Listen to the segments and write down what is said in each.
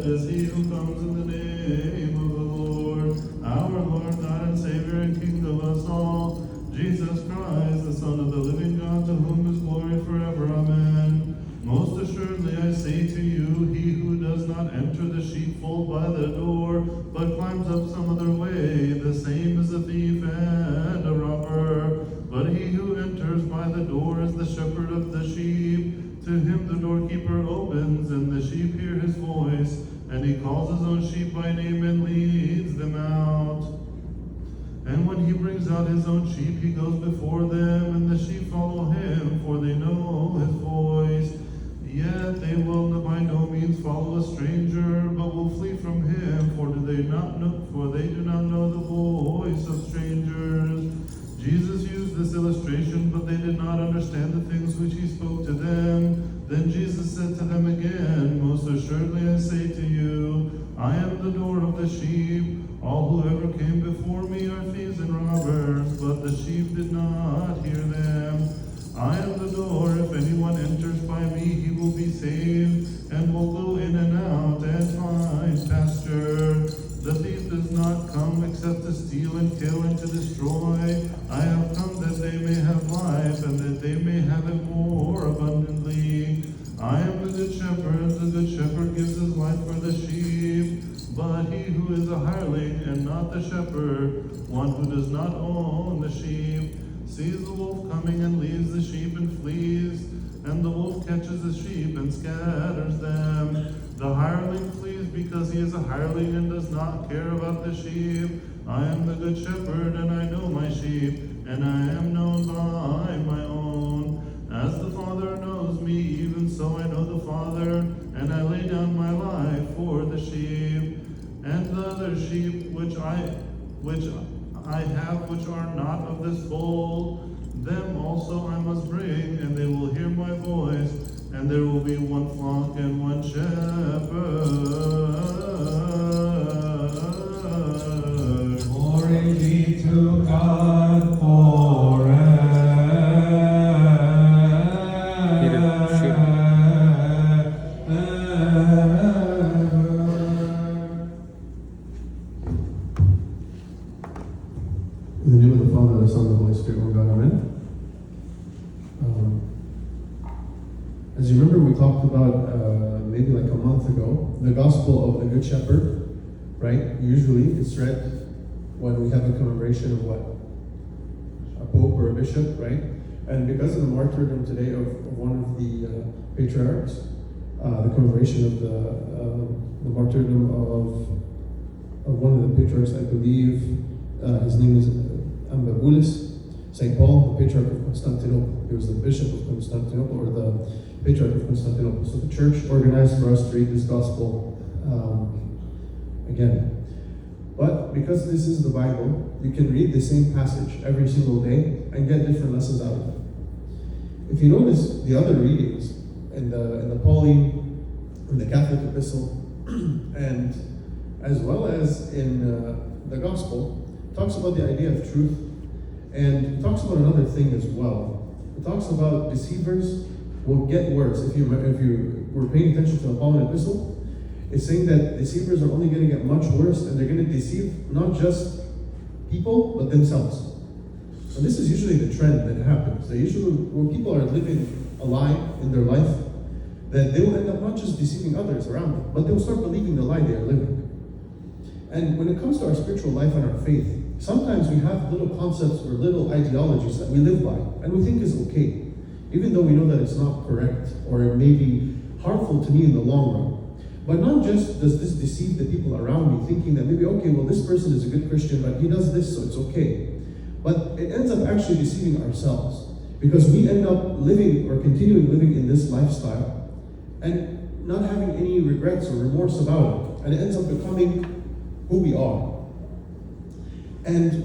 Is he who comes in the name of the Lord, our Lord God and Savior and King of us all, Jesus Christ, the Son of the living God, to whom is glory forever. Amen. Most assuredly I say to you, he who does not enter the sheepfold by the door, but climbs up some other way, the same is a thief and a robber. But he who enters by the door is the shepherd of the sheep. To him the doorkeeper opens, and the sheep hear his voice, and he calls his own sheep by name and leads them out. And when he brings out his own sheep, he goes before them, and the sheep follow him, for they know his voice. Yet they will by no means follow a stranger, but will flee from him, for they do not know the voice of strangers. Jesus used this illustration, but they did not understand the things which he spoke to them. Then Jesus said to them again, Most assuredly I say to you, I am the door of the sheep. All who ever came before me are thieves and robbers, but the sheep did not hear them. I am the door. If anyone enters by me, he will be saved, and will go in and out and find pasture. The thief does not come except to steal and kill and to destroy. I have come that they may have life, and that they may have it more abundantly. I am the good shepherd. The good shepherd gives his life for the sheep. But he who is a hireling and not the shepherd, one who does not own the sheep, sees the wolf coming and leaves the sheep and flees, and the wolf catches the sheep and scatters them. The hireling flees because he is a hireling and does not care about the sheep. I am the good shepherd, and I know my sheep, and I am known by my own. As the Father knows me, even so I know the Father, and I lay down my life for the sheep. And the other sheep which I have, which are not of this fold, them also I must bring, and they will hear my voice, and there will be one flock and one shepherd. Glory be to God forever. In the name of the Father, the Son, and the Holy Spirit, one God, amen. As you remember, we talked about maybe like a month ago, the Gospel of the Good Shepherd, right? Usually it's read when we have a commemoration of what? A pope or a bishop, right? And because of the martyrdom today of one of the patriarchs, the commemoration of the martyrdom of one of the patriarchs, I believe, his name is Ambabulis, St. Paul, the Patriarch of Constantinople. He was the Bishop of Constantinople, or the Patriarch of Constantinople. So the Church organized for us to read this Gospel again. But because this is the Bible, you can read the same passage every single day and get different lessons out of it. If you notice the other readings in the Pauline, in the Catholic Epistle, and as well as in the Gospel, it talks about the idea of truth, and it talks about another thing as well. It talks about deceivers will get worse. If you were paying attention to the Pauline Epistle, it's saying that deceivers are only going to get much worse, and they're going to deceive not just people, but themselves. And this is usually the trend that happens. When people are living a lie in their life, that they will end up not just deceiving others around them, but they will start believing the lie they are living. And when it comes to our spiritual life and our faith, sometimes we have little concepts or little ideologies that we live by, and we think is okay, even though we know that it's not correct, or it may be harmful to me in the long run. But not just does this deceive the people around me, thinking that maybe, okay, well, this person is a good Christian, but he does this, so it's okay. But it ends up actually deceiving ourselves, because we end up living or continuing living in this lifestyle and not having any regrets or remorse about it. And it ends up becoming who we are. And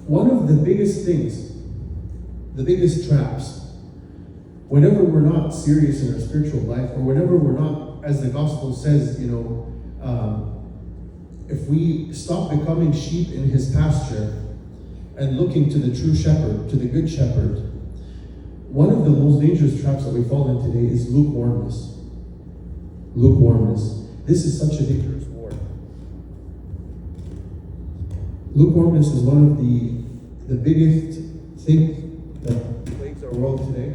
one of the biggest things, the biggest traps, whenever we're not serious in our spiritual life, or whenever we're not, as the gospel says, if we stop becoming sheep in his pasture and looking to the true shepherd, to the good shepherd, one of the most dangerous traps that we fall in today is lukewarmness. Lukewarmness. This is such a dangerous war. Lukewarmness is one of the biggest things that plagues our world today.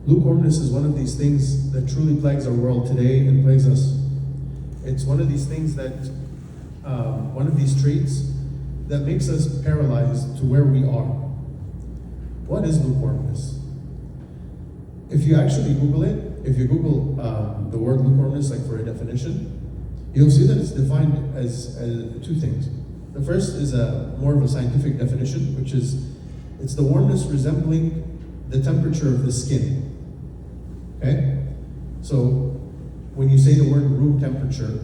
Lukewarmness is one of these things that truly plagues our world today and plagues us. It's one of these things that, one of these traits that makes us paralyzed to where we are. What is lukewarmness? If you actually Google it, if you Google the word lukewarmness, like for a definition, you'll see that it's defined as two things. The first is more of a scientific definition, which is it's the warmness resembling the temperature of the skin. Okay? So when you say the word room temperature,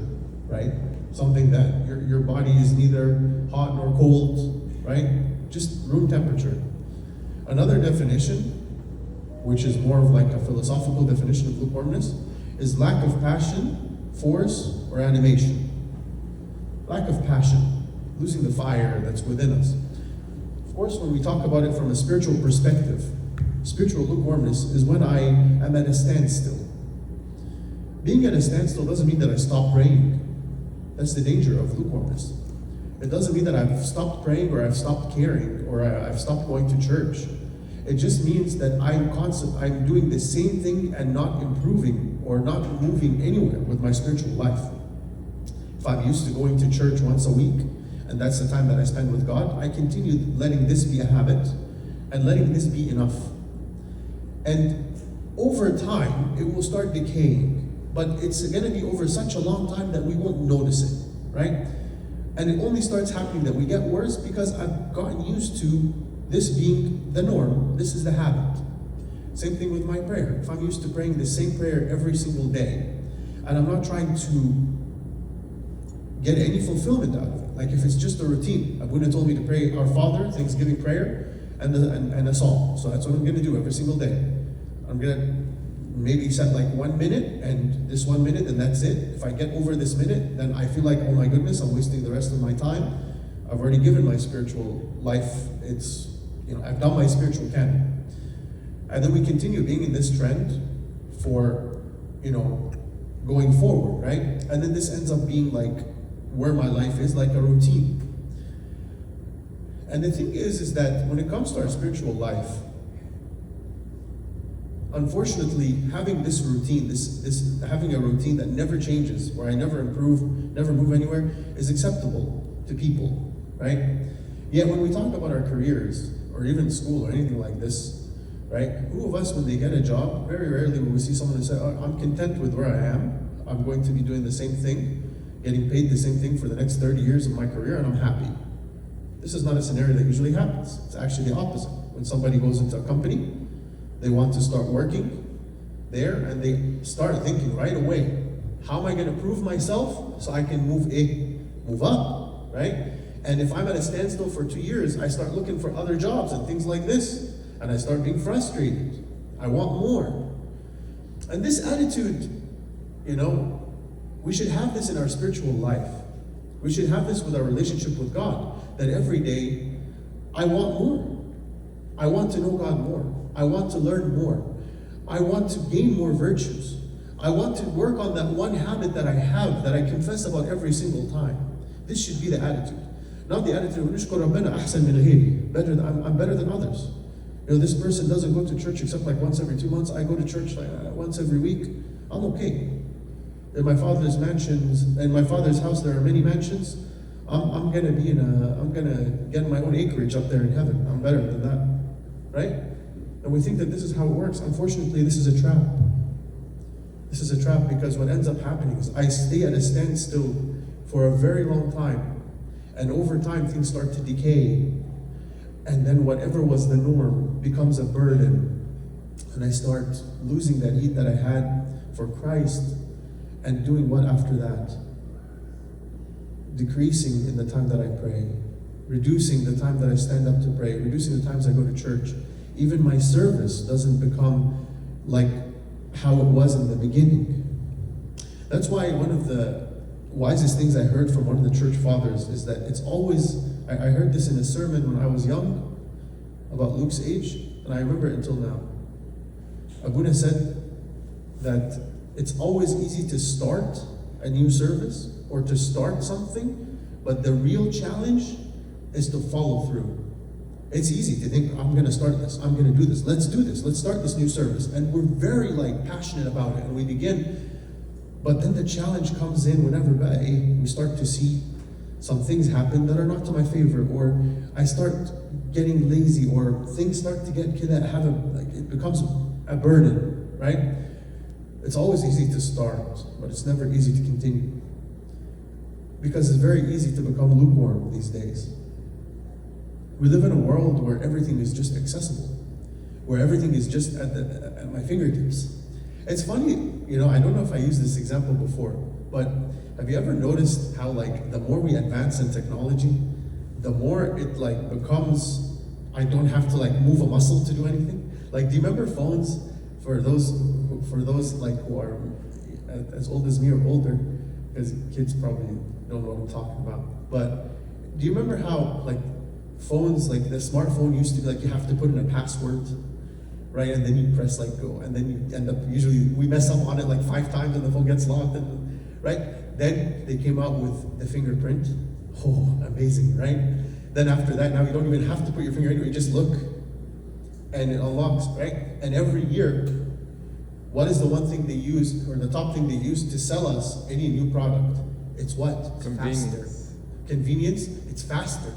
right? Something that your body is neither hot nor cold, right? Just room temperature. Another definition, which is more of like a philosophical definition of lukewarmness, is lack of passion, force, or animation. Lack of passion, losing the fire that's within us. Of course, when we talk about it from a spiritual perspective, spiritual lukewarmness is when I am at a standstill. Being at a standstill doesn't mean that I stop praying. That's the danger of lukewarmness. It doesn't mean that I've stopped praying or I've stopped caring or I've stopped going to church. It just means that I'm doing the same thing and not improving or not moving anywhere with my spiritual life. If I'm used to going to church once a week and that's the time that I spend with God, I continue letting this be a habit and letting this be enough. And over time, it will start decaying, but it's going to be over such a long time that we won't notice it, right? And it only starts happening that we get worse because I've gotten used to this being the norm. This is the habit. Same thing with my prayer. If I'm used to praying the same prayer every single day, and I'm not trying to get any fulfillment out of it, like if it's just a routine, Abuna told me to pray Our Father, Thanksgiving prayer, and a psalm. So that's what I'm going to do every single day. I'm going to maybe set like 1 minute and this 1 minute and that's it. If I get over this minute, then I feel like, oh my goodness, I'm wasting the rest of my time. I've already given my spiritual life. I've done my spiritual canon. And then we continue being in this trend for, going forward, right? And then this ends up being like where my life is, like a routine. And the thing is that when it comes to our spiritual life, unfortunately, having this routine, having a routine that never changes, where I never improve, never move anywhere, is acceptable to people, right? Yet when we talk about our careers, or even school, or anything like this, right? Who of us, when they get a job, very rarely will we see someone who say, oh, I'm content with where I am. I'm going to be doing the same thing, getting paid the same thing for the next 30 years of my career, and I'm happy. This is not a scenario that usually happens. It's actually the opposite. When somebody goes into a company, they want to start working there, and they start thinking right away, how am I going to prove myself so I can move up, right? And if I'm at a standstill for 2 years, I start looking for other jobs and things like this, and I start being frustrated. I want more. And this attitude, we should have this in our spiritual life. We should have this with our relationship with God, that every day, I want more. I want to know God more. I want to learn more. I want to gain more virtues. I want to work on that one habit that I have, that I confess about every single time. This should be the attitude. Not the attitude, I'm better than others. This person doesn't go to church except like once every 2 months. I go to church like once every week. I'm okay. In my father's house, there are many mansions. I'm gonna get my own acreage up there in heaven. I'm better than that, right? And we think that this is how it works. Unfortunately, this is a trap. This is a trap because what ends up happening is I stay at a standstill for a very long time, and over time things start to decay, and then whatever was the norm becomes a burden, and I start losing that heat that I had for Christ, and doing what after that? Decreasing in the time that I pray, reducing the time that I stand up to pray, reducing the times I go to church, Even my service doesn't become like how it was in the beginning. That's why one of the wisest things I heard from one of the church fathers is that it's always, I heard this in a sermon when I was young, about Luke's age, and I remember it until now. Abuna said that it's always easy to start a new service or to start something, but the real challenge is to follow through. It's easy to think, I'm going to start this, I'm going to do this, let's start this new service. And we're very passionate about it, and we begin. But then the challenge comes in whenever we start to see some things happen that are not to my favor, or I start getting lazy, or things start to get it becomes a burden, right? It's always easy to start, but it's never easy to continue. Because it's very easy to become lukewarm these days. We live in a world where everything is just accessible, where everything is just at my fingertips. It's funny, I don't know if I used this example before, but have you ever noticed how the more we advance in technology, the more it becomes, I don't have to move a muscle to do anything? Do you remember phones for those who are as old as me or older, because kids probably don't know what I'm talking about. But do you remember how phones, the smartphone used to be you have to put in a password, right? And then you press go, and then you end up, usually we mess up on it 5 times and the phone gets locked, right? Then they came out with the fingerprint. Oh, amazing, right? Then after that, now you don't even have to put your finger anywhere, you just look and it unlocks, right? And every year, what is the one thing they use, or the top thing they use to sell us any new product? It's what? Convenience. Faster. Convenience, it's faster.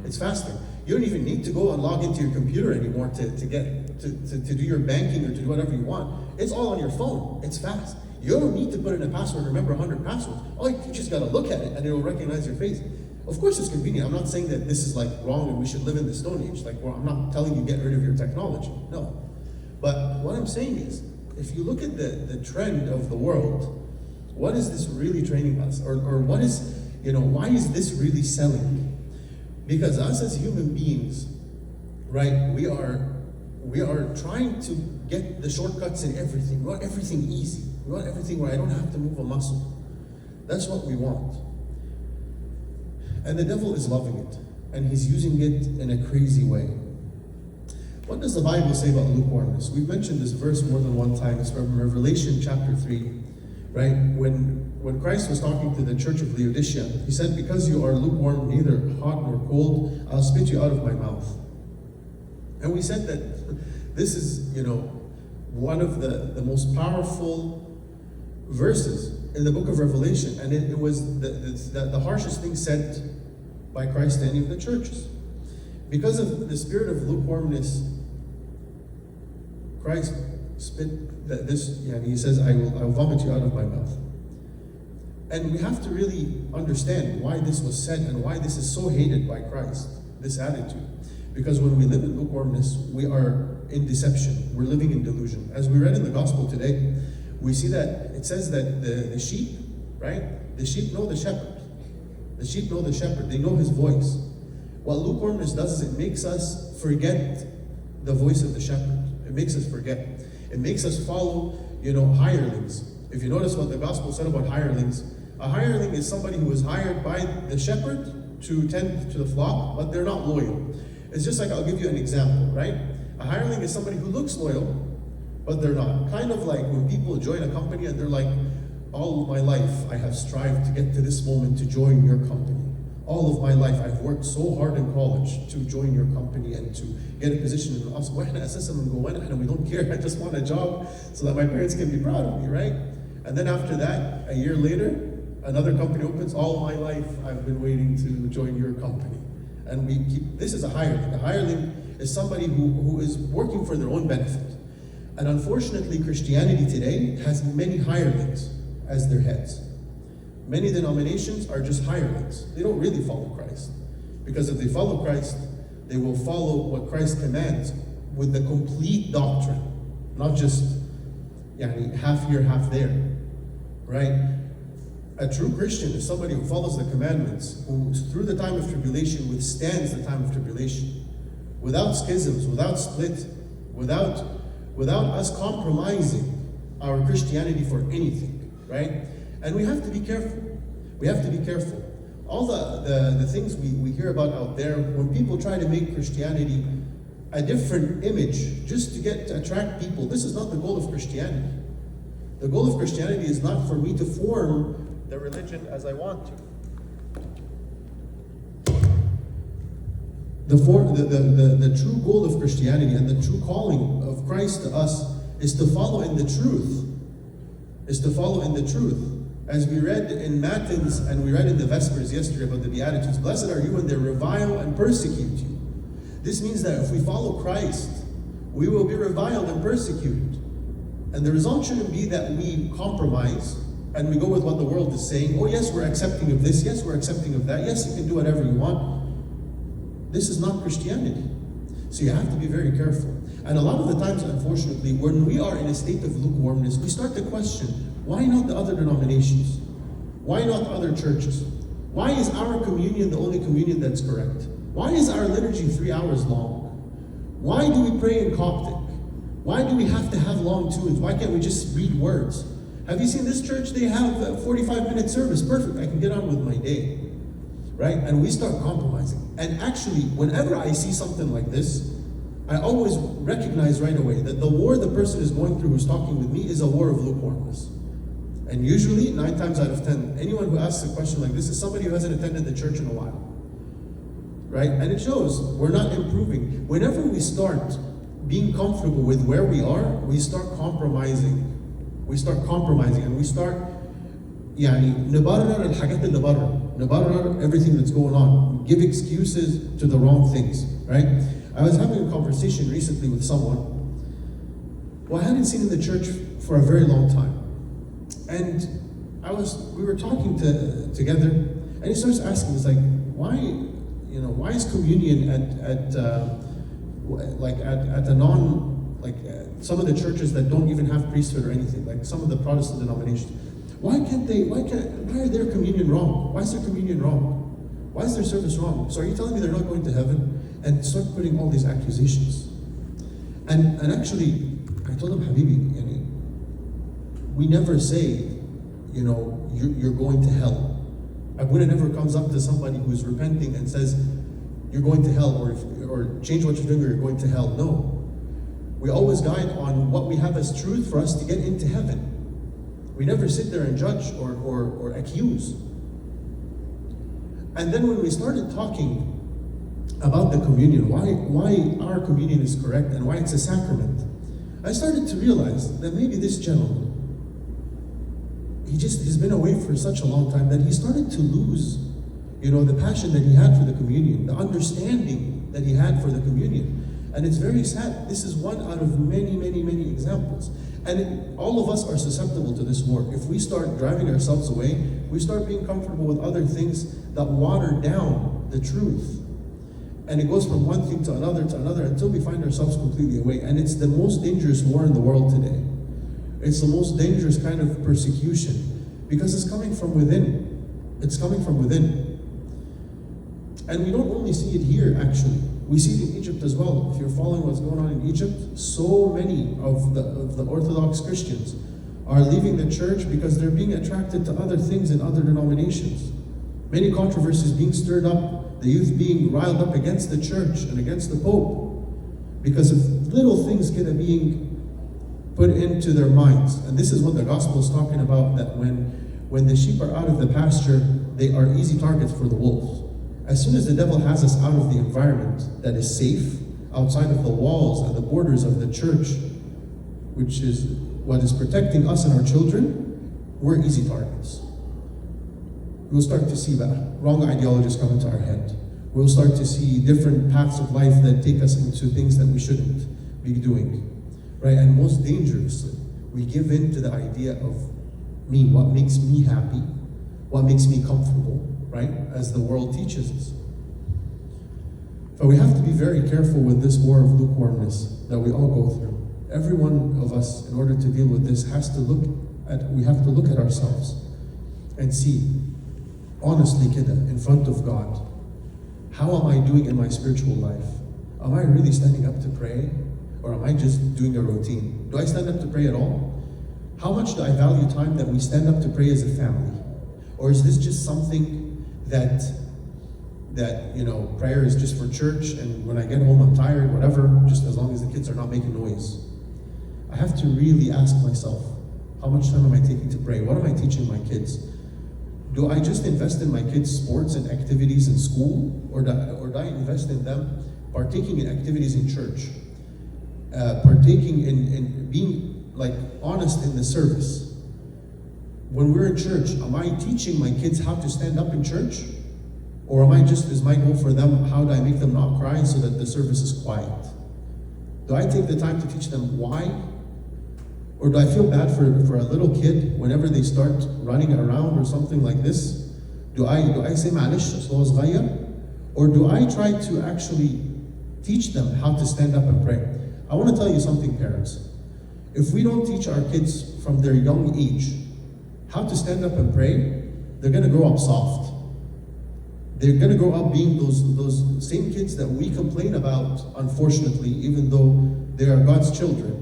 It's faster. You don't even need to go and log into your computer anymore to do your banking or to do whatever you want. It's all on your phone. It's fast. You don't need to put in a password, remember 100 passwords. Oh, you just gotta look at it and it will recognize your face. Of course it's convenient. I'm not saying that this is wrong and we should live in the Stone Age. I'm not telling you get rid of your technology. No. But what I'm saying is, if you look at the trend of the world, what is this really training us? Or what is, why is this really selling? Because us as human beings, right, we are trying to get the shortcuts in everything. We want everything easy. We want everything where I don't have to move a muscle. That's what we want. And the devil is loving it. And he's using it in a crazy way. What does the Bible say about lukewarmness? We've mentioned this verse more than one time. It's from Revelation chapter 3, right? When Christ was talking to the church of Laodicea, he said, because you are lukewarm, neither hot nor cold, I'll spit you out of my mouth. And we said that this is, one of the most powerful verses in the book of Revelation. And it was the harshest thing said by Christ to any of the churches. Because of the spirit of lukewarmness, Christ spit he says, I will vomit you out of my mouth. And we have to really understand why this was said and why this is so hated by Christ, this attitude. Because when we live in lukewarmness, we are in deception. We're living in delusion. As we read in the gospel today, we see that it says that the sheep, right? The sheep know the shepherd. The sheep know the shepherd. They know his voice. What lukewarmness does is it makes us forget the voice of the shepherd. It makes us forget. It makes us follow, hirelings. If you notice what the gospel said about hirelings, a hireling is somebody who is hired by the shepherd to tend to the flock, but they're not loyal. It's just I'll give you an example, right? A hireling is somebody who looks loyal, but they're not. Kind of like when people join a company and they're like, all of my life I have strived to get to this moment to join your company. All of my life I've worked so hard in college to join your company and to get a position in us. We don't care. I just want a job so that my parents can be proud of me, right? And then after that, a year later, another company opens. All my life I've been waiting to join your company. And this is a hireling. A hireling is somebody who is working for their own benefit. And unfortunately, Christianity today has many hirelings as their heads. Many denominations are just hirelings. They don't really follow Christ. Because if they follow Christ, they will follow what Christ commands with the complete doctrine. Not just half here, half there. Right? A true Christian is somebody who follows the commandments, who through the time of tribulation withstands the time of tribulation. Without schisms, without split, without us compromising our Christianity for anything, right? And we have to be careful. We have to be careful. All the things we hear about out there, when people try to make Christianity a different image just to attract people, this is not the goal of Christianity. The goal of Christianity is not for me to form the religion as I want to. The true goal of Christianity and the true calling of Christ to us is to follow in the truth. As we read in Matins and we read in the Vespers yesterday about the Beatitudes, blessed are you when they revile and persecute you. This means that if we follow Christ, we will be reviled and persecuted. And the result shouldn't be that we compromise and we go with what the world is saying. Oh yes, we're accepting of this. Yes, we're accepting of that. Yes, you can do whatever you want. This is not Christianity. So you have to be very careful. And a lot of the times, unfortunately, when we are in a state of lukewarmness, we start to question, why not the other denominations? Why not other churches? Why is our communion the only communion that's correct? Why is our liturgy 3 hours long? Why do we pray in Coptic? Why do we have to have long tunes? Why can't we just read words? Have you seen this church? They have a 45-minute service. Perfect, I can get on with my day. Right? And we start compromising. And actually, whenever I see something like this, I always recognize right away that the war the person is going through who's talking with me is a war of lukewarmness. And usually, 9 times out of 10, anyone who asks a question like this is somebody who hasn't attended the church in a while. Right? And it shows we're not improving. Whenever we start being comfortable with where we are, we start compromising. We start compromising and we start نبرر الحاجات اللي بره. نبرر everything that's going on. Give excuses to the wrong things, right? I was having a conversation recently with someone who I hadn't seen in the church for a very long time. And we were talking together, and he starts asking, he's like, why is communion at some of the churches that don't even have priesthood or anything, like some of the Protestant denominations, why are their communion wrong? Why is their communion wrong? Why is their service wrong? So are you telling me they're not going to heaven? And start putting all these accusations. And actually, I told him, Habibi, we never say, you're going to hell. When it never comes up to somebody who's repenting and says, you're going to hell, or change what you're doing or you're going to hell. No. We always guide on what we have as truth for us to get into heaven. We never sit there and judge or accuse. And then when we started talking about the communion, why our communion is correct and why it's a sacrament, I started to realize that maybe this gentleman, he's been away for such a long time that he started to lose, the passion that he had for the communion, the understanding that he had for the communion. And it's very sad. This is one out of many, many, many examples. And all of us are susceptible to this war. If we start driving ourselves away, we start being comfortable with other things that water down the truth. And it goes from one thing to another until we find ourselves completely away. And it's the most dangerous war in the world today. It's the most dangerous kind of persecution because it's coming from within. It's coming from within. And we don't only see it here, actually. We see it in Egypt as well. If you're following what's going on in Egypt, so many of the Orthodox Christians are leaving the church because they're being attracted to other things in other denominations. Many controversies being stirred up, the youth being riled up against the church and against the Pope because of little things kind of being put into their minds. And this is what the gospel is talking about, that when the sheep are out of the pasture, they are easy targets for the wolves. As soon as the devil has us out of the environment that is safe, outside of the walls and the borders of the church, which is what is protecting us and our children, we're easy targets. We'll start to see that wrong ideologies come into our head. We'll start to see different paths of life that take us into things that we shouldn't be doing. Right? And most dangerously, we give in to the idea of me, what makes me happy, what makes me comfortable, right? As the world teaches us. But we have to be very careful with this war of lukewarmness that we all go through. Every one of us, in order to deal with this, we have to look at ourselves and see, honestly, kida, in front of God, how am I doing in my spiritual life? Am I really standing up to pray? Or am I just doing a routine? Do I stand up to pray at all? How much do I value time that we stand up to pray as a family? Or is this just something that prayer is just for church, and when I get home I'm tired, whatever, just as long as the kids are not making noise? I have to really ask myself, how much time am I taking to pray? What am I teaching my kids? Do I just invest in my kids' sports and activities in school? Or do I invest in them partaking in activities in church? Partaking in being honest in the service. When we're in church, am I teaching my kids how to stand up in church? Or is my goal for them, how do I make them not cry so that the service is quiet? Do I take the time to teach them why? Or do I feel bad for a little kid whenever they start running around or something like this? Do I say معلش أصل هو صغير? Or do I try to actually teach them how to stand up and pray? I want to tell you something, parents. If we don't teach our kids from their young age how to stand up and pray, they're going to grow up soft. They're going to grow up being those same kids that we complain about, unfortunately, even though they are God's children.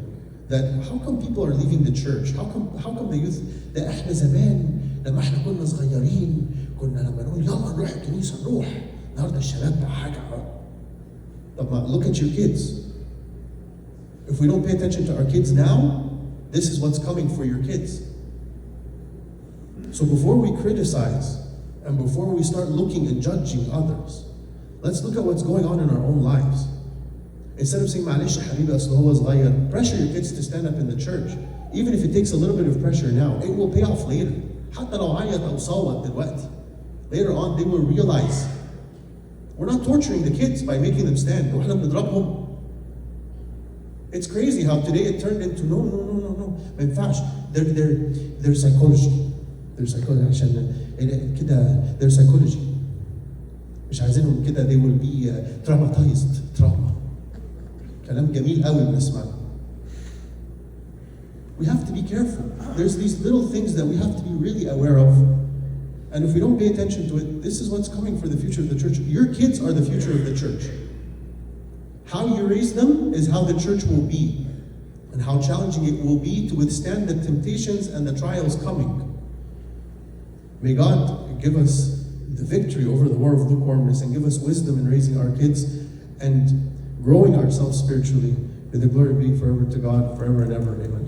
That how come people are leaving the church? How come the youth ده احنا زمان لما احنا كنا صغيرين كنا لما نقول يلا نروح الكنيسة نروح النهارده الشباب بقى حاجة. طب look at your kids. If we don't pay attention to our kids now, this is what's coming for your kids. So before we criticize and before we start looking and judging others, let's look at what's going on in our own lives. Instead of saying معلش يا حبيبي أصل هو صغير, pressure your kids to stand up in the church. Even if it takes a little bit of pressure now, it will pay off later. حتى لو عيط أو صوت دلوقتي, later on they will realize we're not torturing the kids by making them stand. واحنا بنضربهم. It's crazy how today it turned into no. ما ينفعش. Their psychology. Their psychology عشان كده their psychology. مش عايزينهم كده they will be traumatized. Trauma. كلام جميل قوي بنسمعه. We have to be careful. There's these little things that we have to be really aware of. And if we don't pay attention to it, this is what's coming for the future of the church. Your kids are the future of the church. How you raise them is how the church will be, and how challenging it will be to withstand the temptations and the trials coming. May God give us the victory over the war of lukewarmness and give us wisdom in raising our kids and growing ourselves spiritually. May the glory be forever to God, forever and ever. Amen.